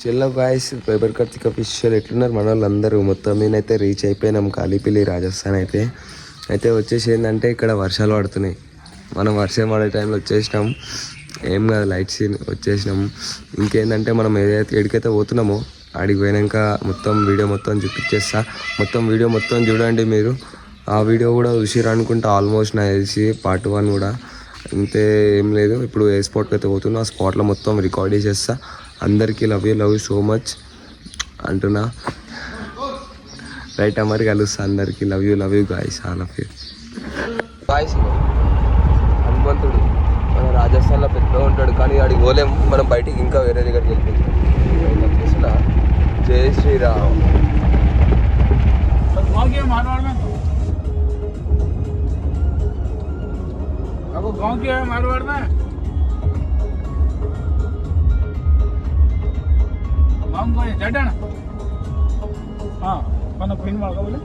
చెల్లో guys paper Karthik official ఎట్లున్నారు మన వాళ్ళందరూ. మొత్తం నేనైతే రీచ్ అయిపోయినాం కాళీపల్లి రాజస్థాన్ అయితే వచ్చేసి ఏంటంటే ఇక్కడ వర్షాలు పడుతున్నాయి. మనం వర్షం పడే టైంలో వచ్చేసినాం. ఏం కాదు లైట్ సీన్ వచ్చేసినాం. ఇంకేంటంటే మనం ఎక్కడికైతే పోతున్నామో ఆడికి పోయినాక మొత్తం వీడియో మొత్తం చూపించేస్తా. వీడియో మొత్తం చూడండి మీరు. ఆ వీడియో కూడా చూసిర్రు అనుకుంటా ఆల్మోస్ట్ నాకు తెలిసి పార్ట్ 1 కూడా. అంతే ఏం లేదు. ఇప్పుడు ఏ స్పాట్కి అయితే పోతున్నా ఆ స్పాట్లో మొత్తం రికార్డ్ చేసేస్తా. అందరికీ లవ్ యూ సో మచ్ అంటున్నా. రైట్ మరి కలుస్తా. అందరికీ love you guys, all of you guys. హనుమంతుడు మన రాజస్థాన్లో పెద్ద ఉంటాడు కానీ ఆడికి పోలేం. మనం బయటికి ఇంకా వేరే దగ్గరికి వెళ్ళిపోతాం. చేసిన జై శ్రీరామ్. गाँव के है मारवाड़ में, गाँव को है जटन। हाँ कौन पिन मार का बोले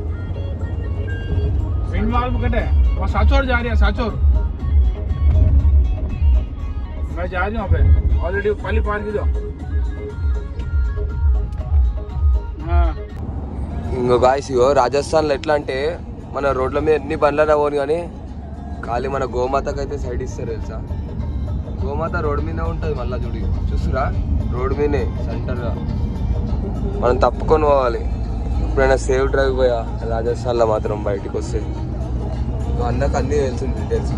पिन मार में कटे वो साचोर जा रही है। साचोर मैं जा रही हूँ पे ऑलरेडी पहली पार की दो। ఇంకో గాయస్ ఇగో రాజస్థాన్లో ఎట్లా అంటే మన రోడ్ల మీద ఎన్ని బండ్లైనా పోను కానీ ఖాళీ మన గోమాతకు అయితే సైడ్ ఇస్తారు తెలుసా. గోమాత రోడ్ మీదే ఉంటుంది. మళ్ళీ చూస్తురా రోడ్ మీదే సెంటర్గా మనం తప్పుకొని పోవాలి. ఎప్పుడైనా సేఫ్ డ్రైవ్ పోయా రాజస్థాన్లో మాత్రం బయటికి వస్తే అందరికి అన్నీ తెలుసు డీటెయిల్స్.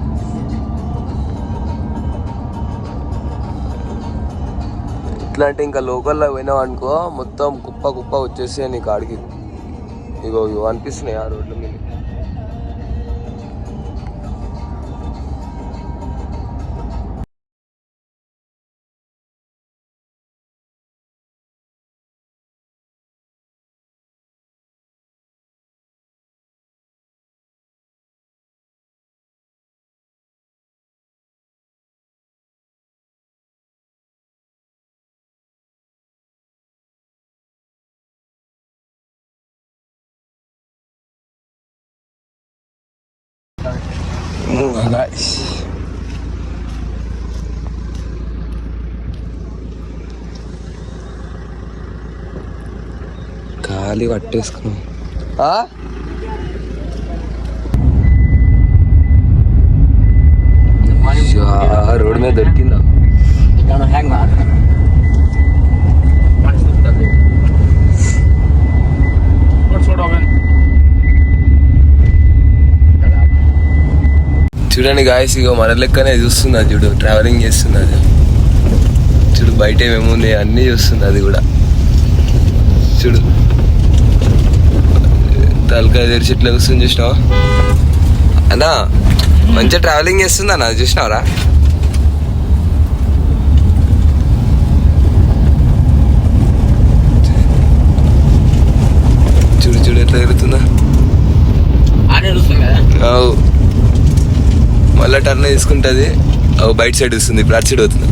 ఇట్లాంటి ఇంకా లోకల్లో పోయినావు అనుకో మొత్తం కుప్ప వచ్చేసి నీ కాడికి ఇగో అనిపిస్తున్నాయి ఆ రోడ్ల మీద. Nice. ఖాళీ పట్టేసుకున్నాం. రోడ్ మీద దొరికిందా చూడండి గాయస్. ఇగో మన లెక్కనే చూస్తున్నా చూడు. ట్రావెలింగ్ చేస్తున్నా చూడు. బయట ఏమేముంది అన్నీ చూస్తుంది అది కూడా చూడు. తలకాయ తెరిచి ఇట్లా వస్తుంది చూసినావా అన్నా. మంచిగా ట్రావెలింగ్ చేస్తుంది అన్న చూసినావరా. చూడు ఎట్లా తిరుగుతుందా. మళ్ళీ టర్న్ తీసుకుంటుంది. బయట సైడ్ వస్తుంది. ఇప్పుడు అటు సైడ్ అవుతుంది.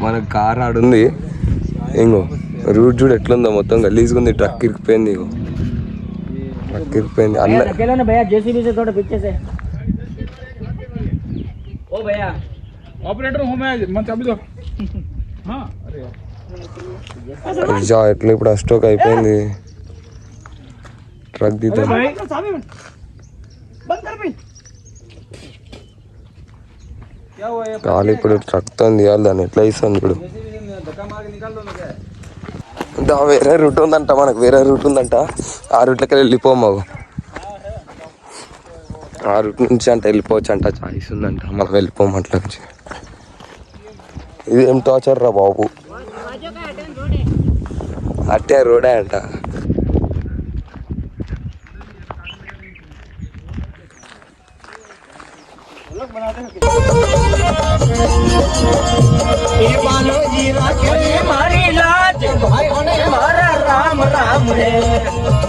మనకు కార్ ఆడుంది. ఇంకో రూట్ చూడు ఎట్లుందో మొత్తం గలీజ్గా ఉంది. ట్రక్ ఇరికిపోయింది. ఇగో ట్రక్ ఇరికిపోయింది. ఎట్లా ఇప్పుడు స్టోక్ అయిపోయింది. ట్రక్ దిద్దాం. కాలు ఇప్పుడు ట్రక్ తో తీయాలి. దాన్ని ఎట్లా ఇస్తాను ఇప్పుడు. వేరే రూట్ ఉందంట. మనకు వేరే రూట్ ఉందంట. ఆ రూట్లకి వెళ్ళిపోమావు. ఆ రూట్ నుంచి అంట వెళ్ళిపోవచ్చు అంట. చాయిస్ ఉందంట. మనం వెళ్ళిపోము అట్ల నుంచి. ఇదేం టార్చర్ రా బాబు. అట్టే రోడే అంట. राम राम रे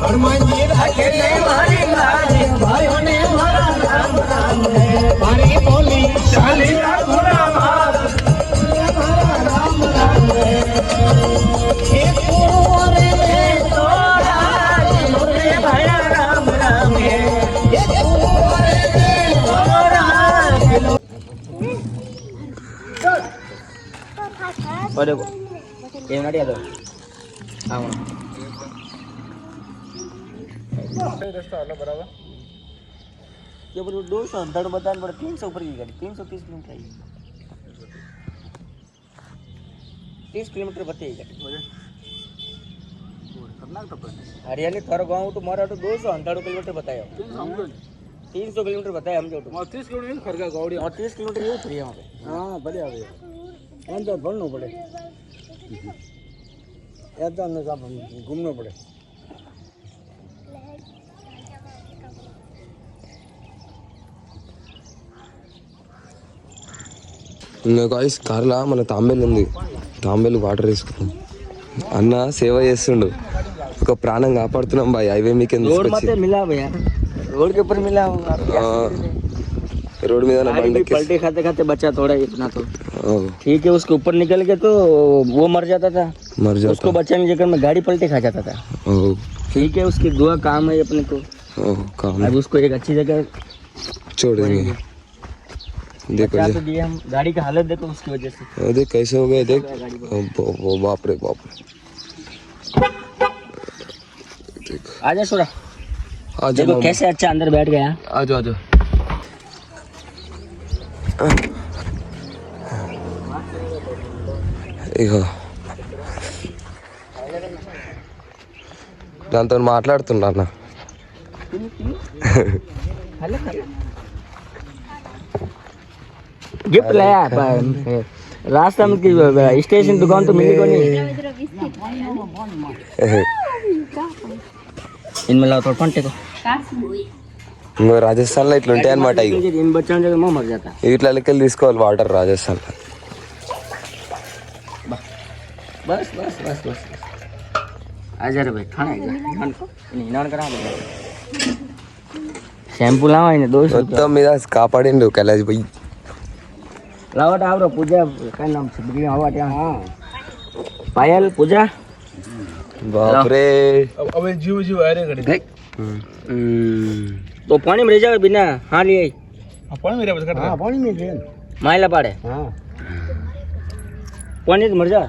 हनुमान जी राखे मारी लाज भाई होने मारा राम राम रे मारी बोली चाली गुना मार राम राम रे एक पूरे में तोरा रे भाई राम राम रे एक पूरे और देखो ये ना दिया तो हाँ बराबर ये बोलो 200 दड़ बताने पर 300 ऊपर की गाड़ी 330 किलोमीटर आई 30 किलोमीटर बताइए गाड़ी हरियाली थारो गाँव तो मारा तो 298 किलोमीटर बताया 300 किलोमीटर बताया हम जो 30 किलोमीटर खरगा गाड़ी 30 किलोमीटर ये उतरी वहाँ पे हाँ बढ़िया भैया तो बढ़ना पड़े ऐसा अंदर साहब घूमना पड़े ఇంకా గాయ్స్ కార్లా మన తాంబేలు ఉంది, తాంబేలు వాటర్ వేసుకున్నాం. అన్న సేవ చేస్తుండు, ఒక ప్రాణం కాపాడుతున్నాం బాయ్. హైవే మీకు रोड मत मिला भैया रोड के ऊपर मिला రోడ్ మీద బండి पलटे खाते खाते बचा थोड़ा इतना तो ठीक है उसके ऊपर निकल के तो वो मर जाता था मर जाता उसको बचाने के चक्कर में गाड़ी पलटे खा जाता था ठीक है उसकी दुआ काम है अपने को काम अब उसको एक अच्छी जगह छोड़ देंगे. देखो बचा तो दिए हम गाड़ी का हालत देखो उसकी वजह से देख कैसे हो गए देख. बाप रे बाप. आजा छोड़ा देखो कैसे अच्छा अंदर बैठ गया आजो आजो. ఇగో దాంతో మాట్లాడుతున్నా అన్న. गिफ्ट लाया रास्ता में स्टेशन दुकान तो मिली को नहीं इनमें लाओ थोड़ा पंटे को రాజస్థాన్లో ఇట్లా ఉంటాయి అనమాట. इन बच्चों जगह मुँह मर जाता ఇట్లా లెక్కలు తీసుకోవాలి వాటర్ రాజస్థాన్లో. बस बस बस बस आजा रे भाई खाना इनान करा दे शैम्पू लावा इन्हें 200 మొత్తం మీద కాపాడిండు కైలాష్ భాయ్. लावट आवरो पूजा काय नाम से बिगड़ी हवा क्या हां पायल पूजा बाप रे. अब जीव जीव आ रे गड़ी तो पानी में रह जाओ बिना हां लिए पानी मेरे बस कर हां पानी में दे माइला पाड़े हां पानी तो मर जा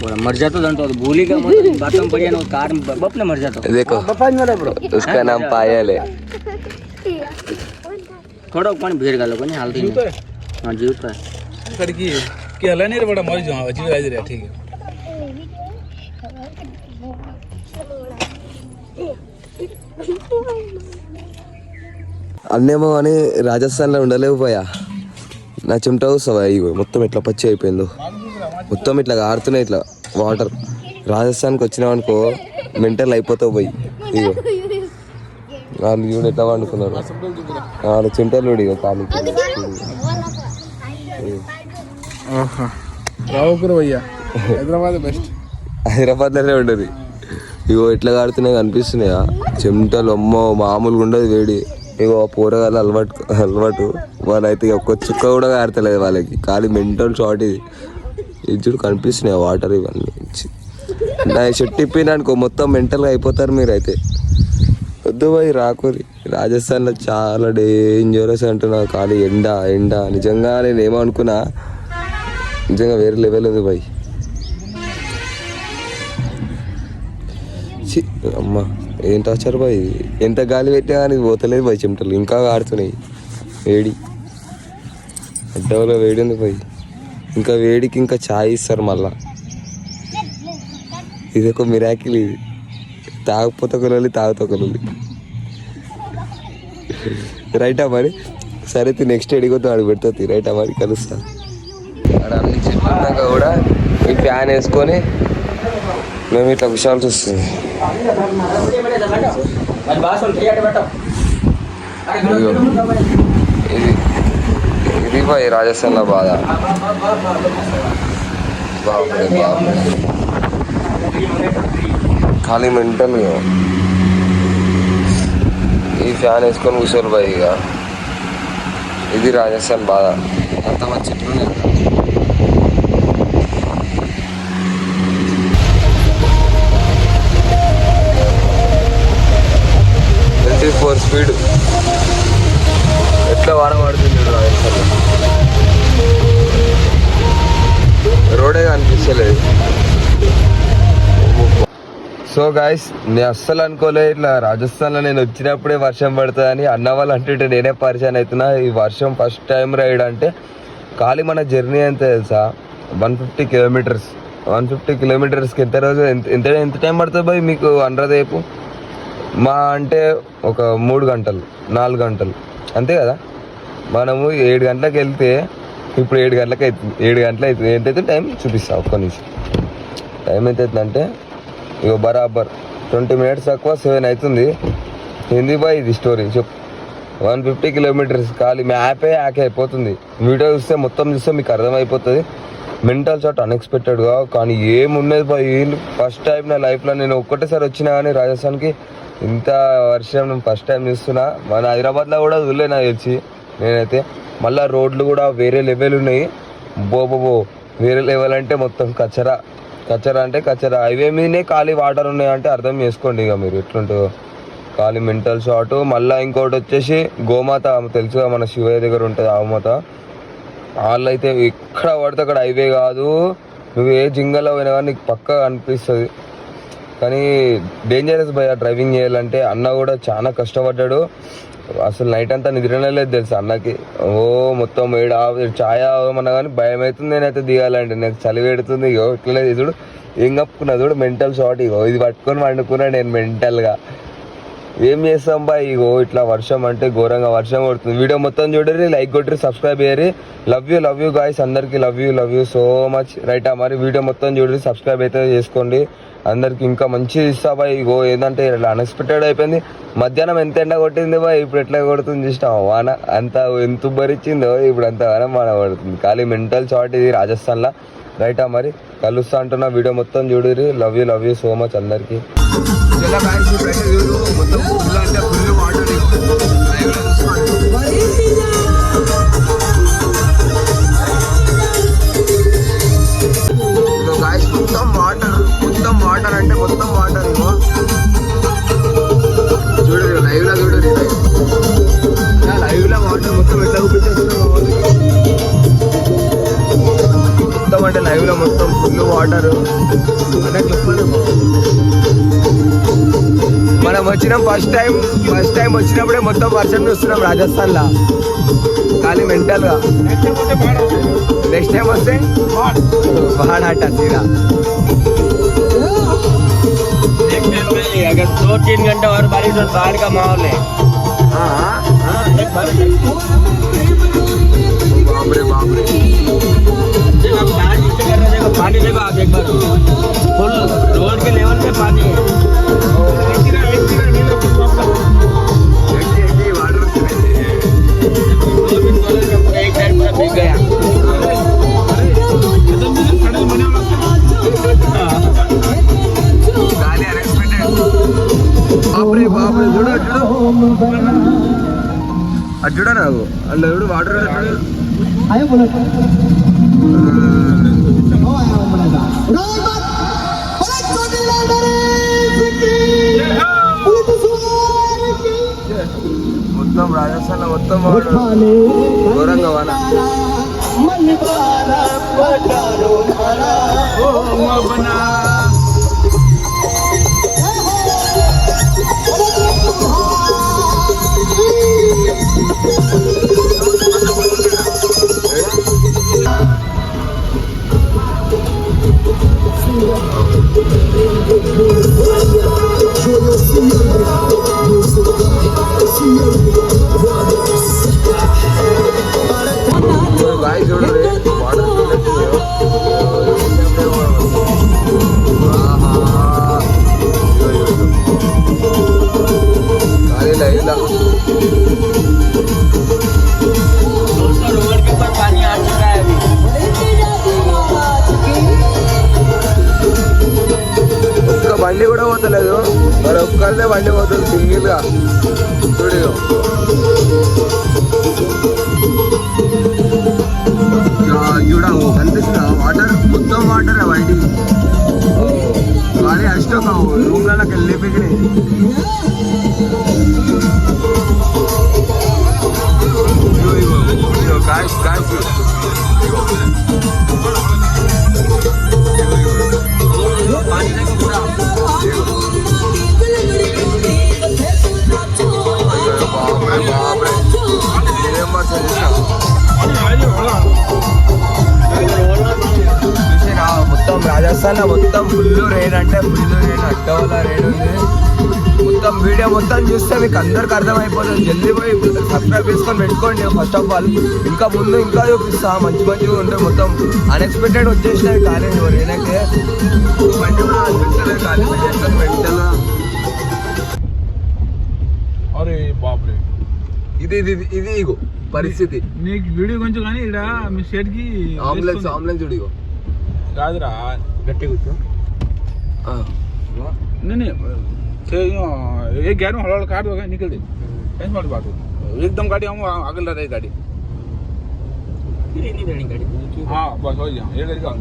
बोला मर जातो तो भूली का मत बातों बढ़िया ना कार बाप ने मर जातो देखो उसका नाम पायल है. थोड़ा पानी भीड़ गालो को नहीं हाल दिन हां जीव तो कड़की के हला नहीं रे बड़ा मर जाओ जीव आ रे ठीक है అన్నేమో అని రాజస్థాన్లో ఉండలేవు పోయా. నా చెమట వస్తావా ఇగో మొత్తం ఇట్లా పచ్చి అయిపోయిందో, మొత్తం ఇట్లా ఆడుతున్నాయి ఇట్లా వాటర్. రాజస్థాన్కి వచ్చినావు అనుకో మెంటల్ అయిపోతావు పోయి. ఇగో వాళ్ళు చూడు ఎట్లా వండుకున్నారు, వాళ్ళ చెమటలు ఇగో కాలు రావుకురు భయ్యా హైదరాబాద్ బెస్ట్. హైదరాబాద్లోనే ఉండదు. ఇగో ఎట్లా ఆడుతున్నాయి కనిపిస్తున్నాయా చెమటలు. అమ్మో మామూలుగా ఉండదు వేడి. ఇగో పోరగాళ్ళు అలవాటు వాళ్ళైతే ఒక్క చుక్క కూడా ఆడతలేదు వాళ్ళకి, ఖాళీ మెంటల్ షార్ట్. ఇది చూడు కనిపిస్తున్నాయి వాటర్ ఇవన్నీ. నా షర్ట్ ఇప్పిన అనుకో మొత్తం మెంటల్గా అయిపోతారు మీరైతే. వద్దు పోయి రాకూరి. రాజస్థాన్లో చాలా డేంజరస్ అంటున్నా, ఖాళీ ఎండ ఎండ. నిజంగా నేను ఏమనుకున్నా, నిజంగా వేరే లెవెల్ ఉంది పోయి. అమ్మ ఏం టార్చర్ బాయ్, ఎంత గాలి పెట్టినా కానీ పోతలేదు బాయ్ చెమటలు, ఇంకా ఆడుతున్నాయి. వేడి అడ్డవలో వేడి ఉంది బాయ్. ఇంకా వేడికి ఇంకా ఛాయ్ ఇస్తారు మళ్ళా. ఇది ఒక మిరాకిల్. ఇది తాగపోతే ఒకళ్ళు తాగుతా ఒకళ్ళు. రైటా మరి సరే నెక్స్ట్ ఎడిగొద్దు అడుగు పెడుతుంది. రైటా మరి కలుస్తా. అక్కడ అన్ని చెట్లు ఉన్నాక కూడా ఈ ఫ్యాన్ వేసుకొని మేము ఇట్లా కూర్చోవాల్సి వస్తుంది. ఇది పోయి రాజస్థాన్లో బాధ. బాబురే బాబు ఖాళీ మెంటల్. ఈ ఫ్యాన్ వేసుకొని కూర్చోరు పోయి. ఇక ఇది రాజస్థాన్ బాధ. అంత మంచి చెట్లు ఉన్నాయి. 4 స్పీడ్ ఎట్లా వాడబడుతుంది రాజస్థాన్లో. రోడే కనిపించలేదు. సో గాయస్, నేను అస్సలు అనుకోలే ఇట్లా రాజస్థాన్లో నేను వచ్చినప్పుడే వర్షం పడుతుందని. అన్న వాళ్ళు అంటుంటే నేనే పరిచయం అవుతున్నా. ఈ వర్షం ఫస్ట్ టైం రైడ్ అంటే ఖాళీ మన జర్నీ ఎంత తెలుసా, 150 కిలోమీటర్స్. 150 కిలోమీటర్స్కి ఎంత రోజు ఎంత ఎంత టైం పడుతుంది బాయ్ మీకు అనరాదేపు? మా అంటే ఒక 3 గంటలు 4 గంటలు అంతే కదా. మనము 7 గంటలకు వెళ్తే ఇప్పుడు 7 గంటలకు అవుతుంది. 7 గంటలు అవుతుంది. ఎంతైతే టైం చూపిస్తా ఒక్క నిమిషం. టైం ఎంత అవుతుందంటే ఇగో బరాబర్ 20 మినిట్స్ తక్కువ 7 అవుతుంది. ఏంది బాయ్ ఇది స్టోరీ చెప్పు. 150 కిలోమీటర్స్ ఖాళీ మ్యాపే హ్యాక్ అయిపోతుంది. వీడియో చూస్తే మొత్తం చూస్తే మీకు అర్థమైపోతుంది. మెంటల్ షాట్ అన్ఎక్స్పెక్టెడ్గా. కానీ ఏమున్నది బాయ్, ఫస్ట్ టైం నా లైఫ్లో నేను ఒక్కటేసారి వచ్చినా కానీ రాజస్థాన్కి ఇంత వర్షం నేను ఫస్ట్ టైం చూస్తున్నా. మన హైదరాబాద్లో కూడా చూడలే నాకు తెలిసి నేనైతే. మళ్ళీ రోడ్లు కూడా వేరే లెవెల్ ఉన్నాయి. బో వేరే లెవెల్ అంటే మొత్తం కచరా అంటే కచరా. హైవే మీదనే ఖాళీ వాటర్ ఉన్నాయంటే అర్థం చేసుకోండి ఇక మీరు ఎట్లుంటుందో. ఖాళీ మెంటల్ షాట్. మళ్ళీ ఇంకోటి వచ్చేసి గోమాత తెలుసుగా, మన శివయ్య దగ్గర ఉంటుంది ఆవుమాత. వాళ్ళు అయితే ఎక్కడ పడితే అక్కడ హైవే కాదు, నువ్వు ఏ జింగల్లో పోయినా కానీ నీకు పక్కా అనిపిస్తుంది. కానీ డేంజరస్ భయ డ్రైవింగ్ చేయాలంటే. అన్న కూడా చాలా కష్టపడ్డాడు. అసలు నైట్ అంతా నిద్రనే లేదు తెలుసు అన్నకి. మొత్తం ఛాయ్ ఆగమన్నా కానీ భయం అవుతుంది. నేనైతే దిగాలంటే నాకు చలి పెడుతుంది. ఇగో ఇట్లనే చూడు ఏం కప్పుకున్నా చూడు మెంటల్ షాట్. ఇగో ఇది పట్టుకొని వండుకున్నా నేను మెంటల్గా. ఏం చేస్తాం బాయ్, ఇగో ఇట్లా వర్షం అంటే ఘోరంగా వర్షం కొడుతుంది. వీడియో మొత్తం చూడరి, లైక్ కొట్టరి, సబ్స్క్రైబ్ చేయరి. లవ్ యూ గాయస్ అందరికి. Love you so much. రైటా మరి వీడియో మొత్తం చూడరి, సబ్స్క్రైబ్ అయితే చేసుకోండి. అందరికి ఇంకా మంచిది ఇస్తా బాయ్. ఇగో ఏంటంటే ఇట్లా అన్ఎక్స్పెక్టెడ్ అయిపోయింది. మధ్యాహ్నం ఎంత ఎండ కొట్టింది బాయ్, ఇప్పుడు ఎట్లా కొడుతుంది చూసినావా వాన. అంత ఎంత భరిచ్చిందో ఇప్పుడు అంత వాన పడుతుంది. ఖాళీ మెంటల్ షాట్ ఇది రాజస్థాన్లో. రైటా మరి కలుస్తా అంటున్నా. వీడియో మొత్తం చూడరి. లవ్ యూ సో మచ్ అందరికి. మొత్తం వాటర్ అంటే మొత్తం వాటర్. ఇగో చూడరు లైవ్ లో చూడరు. లైవ్ లో వాటర్ మొత్తం ఎట్లా చూపించేస్తున్నాం మొత్తం అంటే లైవ్ లో మొత్తం ఫుల్ వాటర్ అంటే చెప్పాలి. మనం వచ్చినాం ఫస్ట్ టైం వచ్చినప్పుడే మొత్తం వర్షం చూస్తున్నాం రాజస్థాన్లో. ఖాళీ మెంటల్గా. నెక్స్ట్ టైం వస్తే పహాడాట తీరా. अगर 2-3 घंटे और बारिश हो बाढ़ का माहौल है. देखो पानी देखो आप एक बार फुल रोड के लेवल पे पानी है. एक साइड पूरा भीग गया. బాబు చూడ అది చూడ నాకు అలా చూడు వాటర్ మొత్తం రాజస్థాన్ మొత్తం ఘోరంగా వాన. బాయ్ చూడరే వాటర్ కానీ లైవ్లా रोड के ऊपर पानी आ चुका है अभी. ఒక్క బండి కూడా పోతలేదు. మరి ఒక్కళ్ళే బండి పోతుంది సింగిల్గా. చూడు చూడవు కనిపిస్తుందా వాటర్ మొత్తం వాటర్ బండి. కానీ అష్టం రూమ్లకి వెళ్ళి పిగిని guys రాజస్థాన్ మొత్తం ఫుల్ రెయిన్ అంటే ఫుల్ రెయిన్ అడ్డవల్ల రెయిన్ ఉంది. మొత్తం వీడియో మొత్తం చూస్తే మీకు అందరికి అర్థమైపోతుంది. జల్దీ పోయి సబ్స్క్రైబ్ చేసుకొని పెట్టుకోండి. ఫస్ట్ ఆఫ్ ఆల్ ఇంకా ముందు ఇంకా చూపిస్తా మంచి మంచిగా ఉంటాయి. మొత్తం అన్ఎక్స్పెక్టెడ్ వచ్చేసినాయి ఖాళీ నేనైతే బండి కూడా అనిపిస్తలేదు ఖాళీ చేస్తాను వెంటనే. అరే బాపురే ఇది ఇది ఇది ఇగో పరిస్థితి. నీకు వీడియో కొంచెం కానీ ఇక్కడ మీ షెడ్ కి ఆంబులెన్స్ చూడు ఇగో కాదురా గట్టి కూర్చో. नहीं एक गाड़ी में हड़बड़ काट होगा निकल दे टेंशन मत बात एकदम गाड़ी हम अगल रहे गाड़ी हाँ बस हो जाए ये गाड़ी का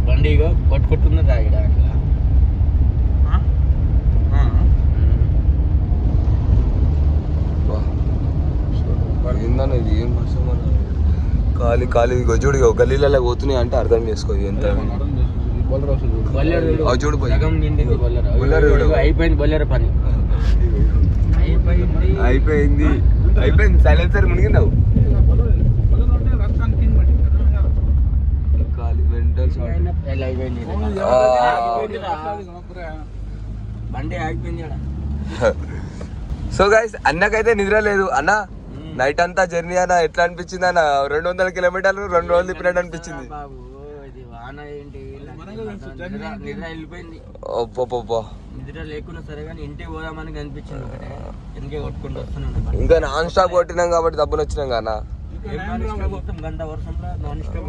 బండి కొట్టుకుంటున్నది ఇక్కడ ఇది ఏం వర్షం ఖాళీ ఖాళీ చూడు గల్లీలలో పోతున్నాయి అంటే అర్థం చేసుకో ఎంత చూడు అయిపోయింది బొల్లెర పని అయిపోయింది అయిపోయింది సైలెన్సర్ మునిగిందావు బండి ఆగిపోయింది. సో గైస్ అన్నకైతే నిద్ర లేదు అన్న. నైట్ అంతా జర్నీ అన్న ఎట్లా అనిపించింది అన్న? 200 కిలోమీటర్లు 2 రోజులు తిప్పినట్టు అనిపించింది. నిద్ర లేకున్నా సరే కానీ ఇంటికి పోదామని కనిపించింది. ఎందుకే కొట్టుకుంటూ వస్తున్నాను ఇంకా నాన్ స్టాప్ కొట్టినాం కాబట్టి డబ్బులు వచ్చినాం కదా. గంట వర్షంలో నాన్ స్టాప్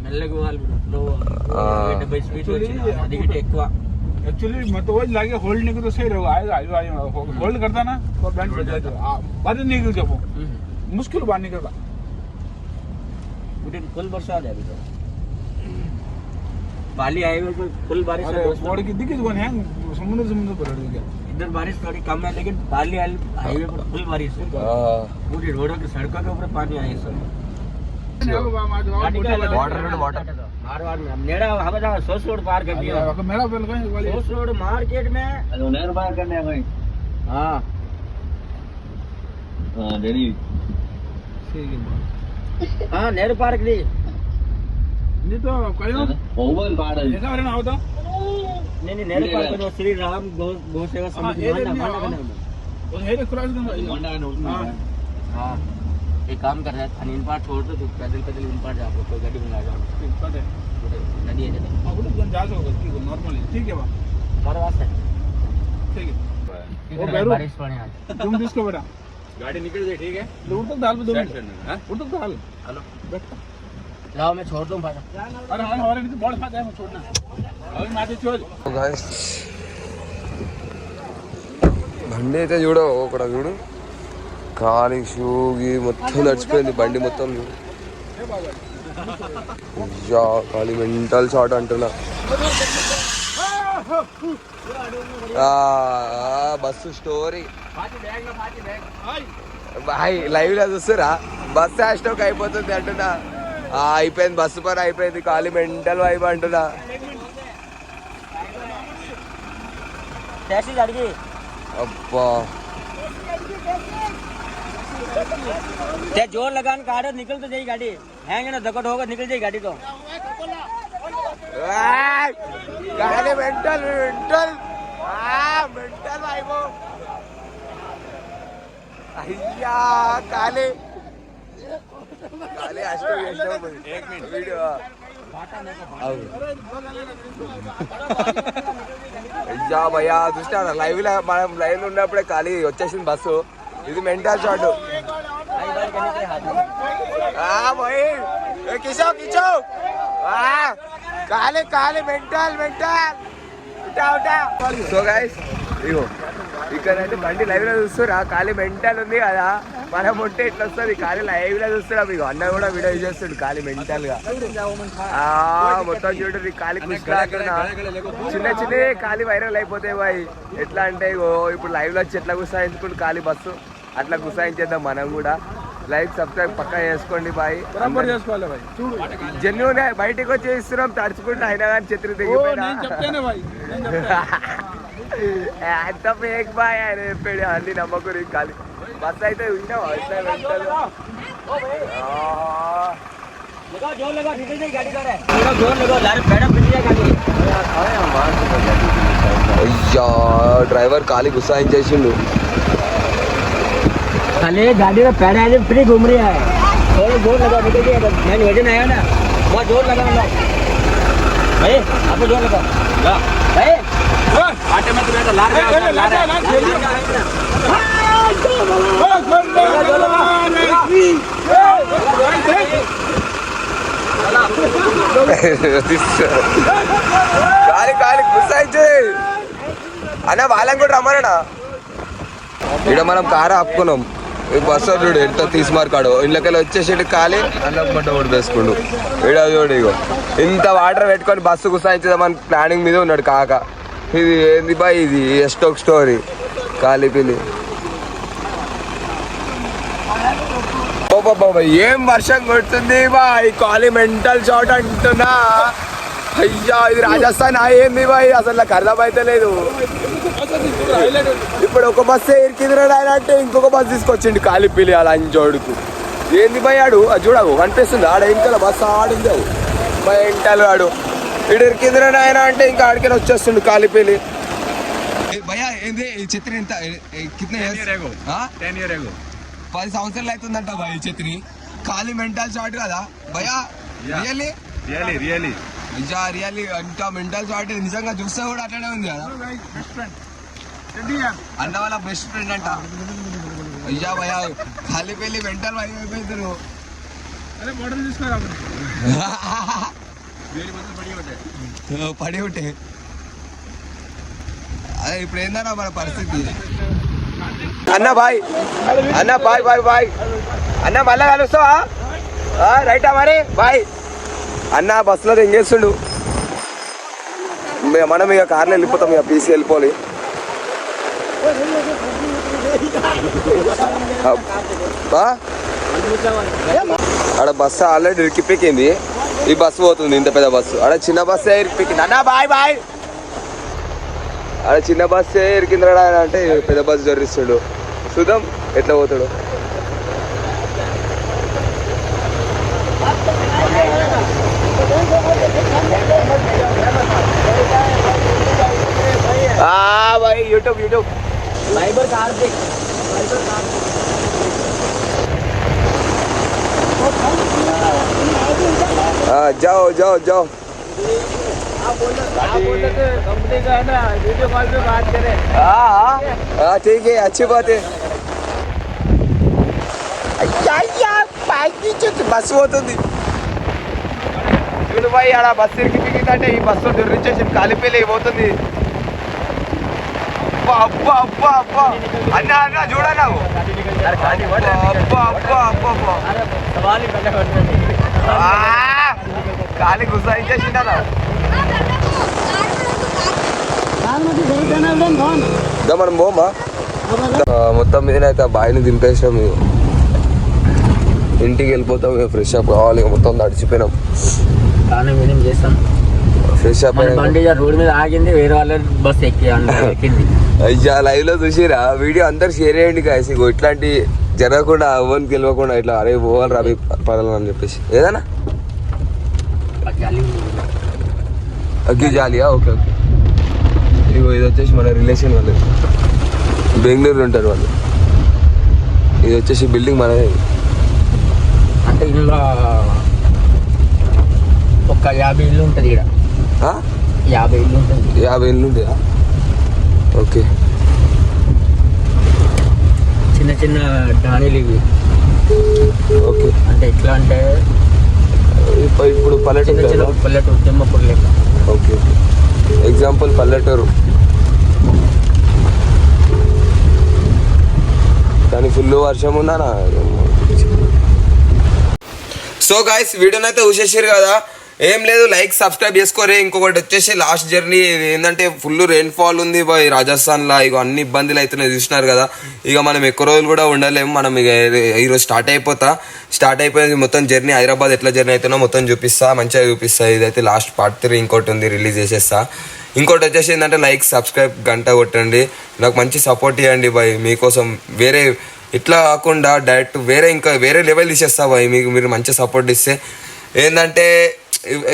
మెల్లగా వాళ్ళు 70 స్పీడ్ వచ్చింది. అది గిట్ట ఎక్కువ एक्चुअली मैं तो वही लागे होल्ड नहीं तो सही रहेगा आएगा होल्ड करता ना तो बैंड बज जाता बाद निकल जब मुश्किल बाहर निकलता फुल बरसात है अभी तो बाली हाईवे पर फुल बारिश है रोड की दिक्कत कौन है समुद्र पर गया इधर बारिश थोड़ी कम है लेकिन बाली हाईवे पर फुल बारिश है पूरी रोडों की सड़कों के ऊपर पानी आया सर सोस रोड पार कर दिया सोस रोड मार्केट में नेहरू पार करने भाई हाँ हाँ नेहरू पार्क दी नहीं तो कहीं ओवन पार है ऐसा ना होता नहीं नेहरू पार्क में श्री राम गौ सेवा समिति वो है क्रॉस करना हाँ एक काम कर रहा है इन पार छोड़ दो पैदल पैदल इन पार जाओ कोई गाड़ी में आ जाओ नदी है जा सकते नॉर्मली ठीक है हमारे पास है ठीक है वो बारिश पड़े आज तुम किसको बेटा गाड़ी निकल जाए ठीक है उड़ तक डाल दो उड़ तक डाल हेलो बैठ लाओ मैं छोड़ दूं भाई अरे हमारे भी बॉल खाता है छोड़ना अभी माथे छोड़ బండి అయితే చూడు ఒకడ చూడు ఖాళీ షూగి మొత్తం నడిచిపోయింది బండి మొత్తం. ఖాళీ మెంటల్ షాట్ అంటున్నా. బస్సు స్టోరీ బాయ్ లైవ్ లో చూస్తారా బస్సు హ్యాష్ ట్యాగ్ అయిపోతుంది అంటున్నా. అయిపోయింది బస్సు పని అయిపోయింది ఖాళీ మెంటల్ వైబ్ అంటున్నా. అబ్బా जोर लगान का आदत निकल तो जाएगी गाड़ी हैंग ना धक्का होगा निकल जाएगी गाड़ी तो गाड़ी मेंटल मेंटल मेंटल भाई वो अय्या काले काले आज तो एक मिनट वीडियो అయ్యా భయ్యా చూసినా లైవ్ లో మనం లైవ్ లో ఉన్నప్పుడే ఖాళీ వచ్చేసింది బస్సు. ఇది మెంటల్ షాట్ కిషో కిషో కాలే కాలే మెంటల్ మెంటల్ ఉటా ఉటా. సో గైస్ ఇగో ఇక్కడైతే బండి లైవ్ లో చూస్తురా ఖాళీ మెంటల్ ఉంది కదా. మనం ఉంటే ఇట్లా వస్తుంది ఖాళీ లైవ్ లో చూస్తున్నాం. ఇక అన్న కూడా వీడియో చేస్తాడు ఖాళీ మెంటల్ గా. మొత్తం చూడండి ఖాళీ చిన్న చిన్న ఖాళీ వైరల్ అయిపోతాయి బాయ్. ఎట్లా అంటే ఇగో ఇప్పుడు లైవ్ లో వచ్చి ఎట్లా గుసాయించుకుంటూ ఖాళీ బస్సు అట్లా గుసాయించేద్దాం మనం కూడా. లైక్ సబ్స్క్రైబ్ పక్కా చేసుకోండి బాయ్. జెన్యూన్ బయటకు వచ్చి ఇస్తున్నాం తడుచుకుంటూ అయినా కానీ చెత్త దిగిపోయినా ఎంత ఫేక్ బాయ్ ఆయన చెప్పాడు అన్ని నమ్మకం ఖాళీ బస్ అయితే వింటావా ఇట్లా వెళ్తారు जोर लगा निकल जाए गाड़ी कर है जोर लगा यार मैडम पिट जाए गाड़ी అయ్యా డ్రైవర్ ఖాళీ గుసాయించేసిండు खाली गाड़ी में पैर आए फ्री घूम रही है थोड़ा जोर लगा निकल जाए मैंने वजन आया ना बहुत जोर लगा भाई आपको जोर लगा भाई आटे में तो बैठो ఖాళీ ఖాళీ గుసాయించే అన్న వాళ్ళని కూడా రమ్మన్నా ఇక్కడ మనం కారు ఆపుకున్నాం ఈ బస్సు చూడు ఎంత తీసుమార్కాడు ఇంట్లోకెళ్ళి వచ్చేసి ఖాళీ అన్నం పంట కూడా వేసుకుండు ఇక్కడ చూడు ఇగో ఇంత వాటర్ పెట్టుకొని బస్సు గుసాయించేదామని ప్లానింగ్ మీద ఉన్నాడు కాక ఇది ఏంది బాయ్ ఇది ఎస్టోక్ స్టోరీ కాలిపిల్లి బాబా ఏం వర్షం కొడుతుంది బాయ్ కాలి మెంటల్ షాట్ అంటున్నా అయ్యా ఇది రాజస్థాన్ ఏంది బాయ్ అసలు నాకు అర్థమైతే లేదు ఇప్పుడు ఒక బస్సు ఇరికిదిరాడు ఆయన అంటే ఇంకొక బస్సు తీసుకొచ్చిండు కాలిపిల్లి అలా అంజోడుకు ఏంది బాయ్ ఆడు అది చూడవు కనిపిస్తుంది ఆడ ఇంకా బస్సు ఆడింది అవు బాయ్ ఎంటలు ఆడు ఇడు ఇరికిదిరాడు ఆయన అంటే ఇంకా ఆడికి వచ్చేస్తుండు కాలిపిల్లి భయ్యా ఏంది ఈ చిత్రం ఎంత కితనే 10 year ago 10 సంవత్సరాలు అవుతుందంట బాయ్ ఈ చిత్రి ఖాళీ మెంటల్ షాట్ కదా భయ్యా రియల్లీ అయ్యా రియల్లీ అంత మెంటల్ షాట్ నిజంగా చూస్తే కూడా అట్లనే ఉంది కదా అన్న వాళ్ళ బెస్ట్ ఫ్రెండ్ అంట అయ్యా భయ్యా ఖాళీ పెళ్ళి మెంటల్ అయిపోయింది పడి ఉంటే అదే ఇప్పుడు ఏందన్నా మన పరిస్థితి అన్న బాయ్ బాయ్ అన్న మళ్ళా కలుస్తావా రైటా మరి బాయ్ అన్న బస్సులో ఎంగేస్తుండు మనం ఇక కార్లో వెళ్ళిపోతాం ఇక పీసీ వెళ్ళిపోవాలి ఆడ బస్సు ఆల్రెడీ ఇరికిపెక్కింది ఈ బస్సు పోతుంది ఇంత పెద్ద బస్సు ఆడ చిన్న బస్సే ఇరికిపెక్కింది అన్న బాయ్ ఆడ చిన్న బస్సే ఇరికిందిరా అంటే పెద్ద బస్సు జర్రిస్తాడు చూద్దాం ఎట్లా పోతాడు भाई यूट्यूब जाओ कंपनी का है ना वीडियो कॉल पे बात करें हाँ ठीक है अच्छी बात है బస్సు పోతుంది చూడు బాయ్ ఆడ బస్సు ఇరికిందంటే ఈ బస్సు దుర్రిచ్చేసి కాలిపోయి పోతుంది అబ్బా అన్న చూడన్నా ఖాళీ గుసాయించేసిందా మనం పోమా మొత్తం మీద అయితే ఆ బాయిని దింపేసినాం ఇంటికి వెళ్ళిపోతాం ఇక ఫ్రెష్ అప్ కావాలి మొత్తం తడిచిపోయినాం ఫ్రెష్ అప్ బండి రోడ్ మీద ఆగింది వేరే వాళ్ళ బస్ ఎక్కింది అయ్యా లైవ్ లో చూసిరా వీడియో అందరు షేర్ చేయండి కాసి ఇట్లాంటి జరగకుండా అవ్వని గెలవకుండా ఇట్లా అరే పోవాలి రవి పడాలని అని చెప్పేసి ఏదన్నా అగ్గి జాలియా ఓకే ఇగో ఇది వచ్చేసి మన రిలేషన్ వాళ్ళు బెంగళూరులో ఉంటారు వాళ్ళు ఇది వచ్చేసి బిల్డింగ్ మనదే అంటే ఇందులో ఒక 50 ఇల్లు ఉంటుంది ఇక్కడ 50 ఇల్లు ఉంటుంది 50 ఇల్లు ఉంటాయా ఓకే చిన్న డానీలు ఇవి ఓకే అంటే ఎట్లా అంటే ఇప్పుడు పల్లెటూరు తిమ్మపూర్ లెక్క ఓకే ఎగ్జాంపుల్ పల్లెటూరు కానీ ఫుల్ వర్షం ఉందా సో గాయ్స్ వీడియోనైతే చూసేసారు కదా ఏం లేదు లైక్ సబ్స్క్రైబ్ చేసుకోరే ఇంకొకటి వచ్చేసి లాస్ట్ జర్నీ ఏంటంటే ఫుల్ రెయిన్ఫాల్ ఉంది రాజస్థాన్లో ఇక అన్ని ఇబ్బందులు అవుతున్నాయి చూసినారు కదా ఇక మనం ఎక్కువ రోజులు కూడా ఉండలేము మనం ఇక ఈరోజు స్టార్ట్ అయిపోయింది మొత్తం జర్నీ హైదరాబాద్ ఎట్లా జర్నీ అవుతున్నా మొత్తం చూపిస్తా మంచిగా చూపిస్తా ఇదైతే లాస్ట్ పార్ట్ 3 ఇంకోటి ఉంది రిలీజ్ చేసేస్తా ఇంకోటి వచ్చేసి ఏంటంటే లైక్ సబ్స్క్రైబ్ గంట కొట్టండి నాకు మంచి సపోర్ట్ ఇవ్వండి బాయ్ మీకోసం వేరే ఇట్లా కాకుండా డైరెక్ట్ వేరే లెవెల్ తీసేస్తా బాయ్. మీరు మంచి సపోర్ట్ ఇస్తే ఏంటంటే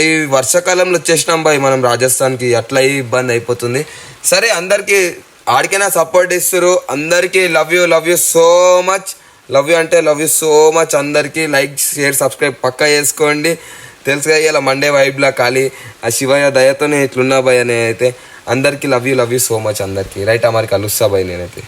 ఈ వర్షాకాలంలో వచ్చేసినాం బాయ్ మనం రాజస్థాన్కి, అట్లా ఇబ్బంది అయిపోతుంది. సరే అందరికీ ఆడికైనా సపోర్ట్ ఇస్తారు. అందరికీ love you so much. Love you so much. అందరికీ లైక్ షేర్ సబ్స్క్రైబ్ పక్కా చేసుకోండి. తెలుసుగా ఇలా మండే వైబ్లా ఖాళీ ఆ శివయ్య దయతోనే ఇట్లున్నా బాయ్ అని అయితే అందరికీ లవ్ యూ సో మచ్ అందరికీ. రైట్ మరి కలుస్తా బాయ్ నేనైతే.